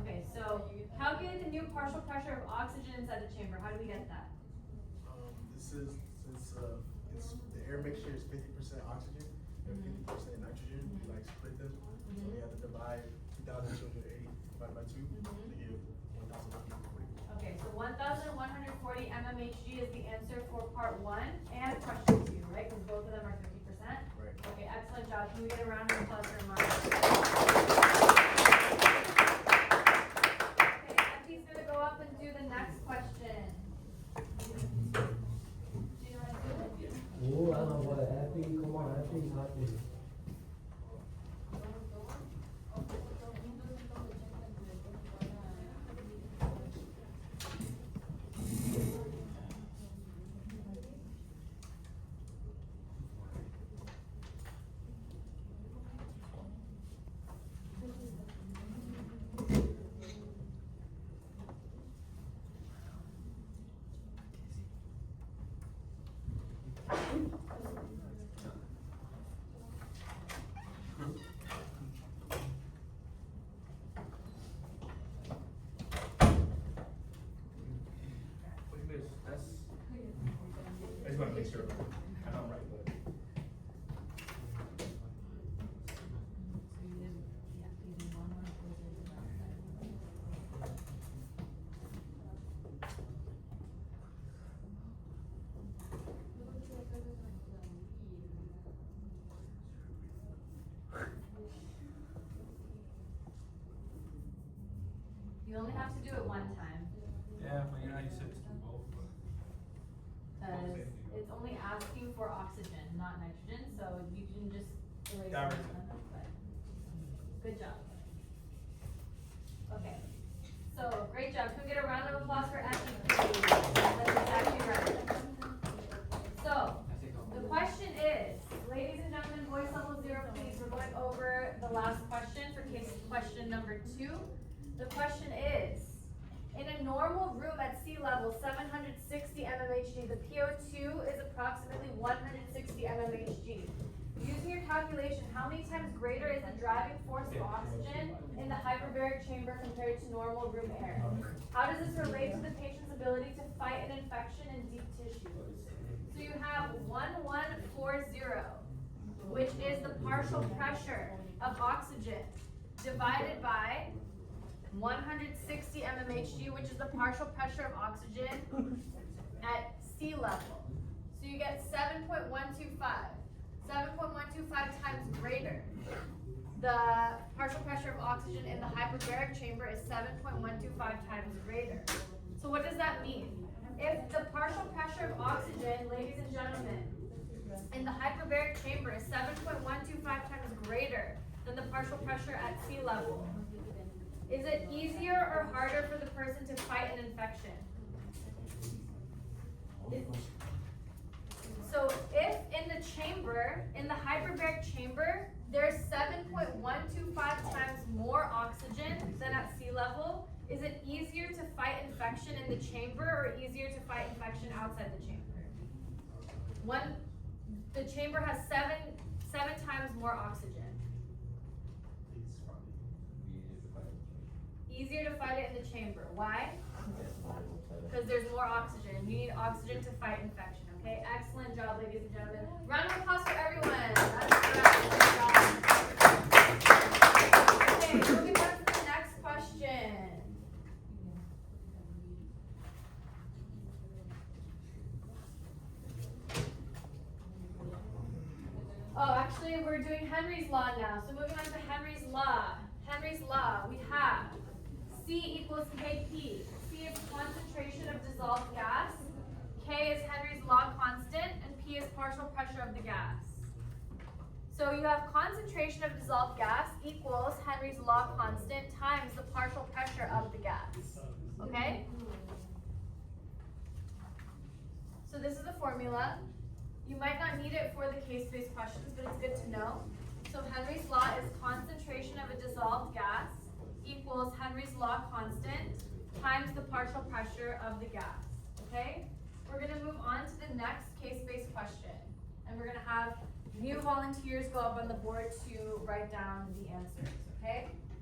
Okay, so calculate the new partial pressure of oxygen inside the chamber. How do we get that? This is since it's the air mixture is 50% oxygen and 50% nitrogen. We like split them, so we have to divide 2,280 divided by 2 to give 1,140. Okay, so 1,140 mmHg is the answer for part 1 and question 2, right? Because both of them are 50%. Right. Okay, excellent job. Can we get a round of applause for Mark? Okay, Effie's gonna go up and do the next question. Do you know how to do it? Oh, I don't know what Effie. Come on, Effie, talk to me. I just want to make sure I know I'm right, but. You only have to do it one time. Yeah, but you know, you said it's both, but. Because it's only asking for oxygen, not nitrogen, so you can just erase That one was of them, but good job. Okay, so great job. Can we get a round of applause for Effie, please? That's exactly right. So, the question is, ladies and gentlemen, voice level 0, please. We're going over the last question for case question number 2. The question is, in a normal room at sea level, 760 mmHg, the PO2 is approximately 160 mmHg. Using your calculation, how many times greater is the driving force of oxygen in the hyperbaric chamber compared to normal room air? How does this relate to the patient's ability to fight an infection in deep tissues? So you have 1140, which is the partial pressure of oxygen, divided by 160 mmHg, which is the partial pressure of oxygen at sea level. So you get 7.125. 7.125 times greater. The partial pressure of oxygen in the hyperbaric chamber is 7.125 times greater. So what does that mean? If the partial pressure of oxygen, ladies and gentlemen, in the hyperbaric chamber is 7.125 times greater than the partial pressure at sea level, is it easier or harder for the person to fight an infection? So if in the chamber, in the hyperbaric chamber, there's 7.125 times more oxygen than at sea level, is it easier to fight infection in the chamber or easier to fight infection outside the chamber? The chamber has seven times more oxygen. Easier to fight it in the chamber. Why? Because there's more oxygen. You need oxygen to fight infection. Okay, excellent job, ladies and gentlemen. Round of applause for everyone. That's correct. Good job. Okay, moving on to the next question. Oh, actually, we're doing Henry's Law now. So moving on to Henry's Law. Henry's Law, we have C equals Kp. C is concentration of dissolved gas. K is Henry's law constant, and P is partial pressure of the gas. So you have concentration of dissolved gas equals Henry's law constant times the partial pressure of the gas. Okay? So this is the formula. You might not need it for the case-based questions, but it's good to know. So Henry's law is concentration of a dissolved gas equals Henry's law constant times the partial pressure of the gas. Okay? We're going to move on to the next case-based question. And we're going to have new volunteers go up on the board to write down the answers. Okay?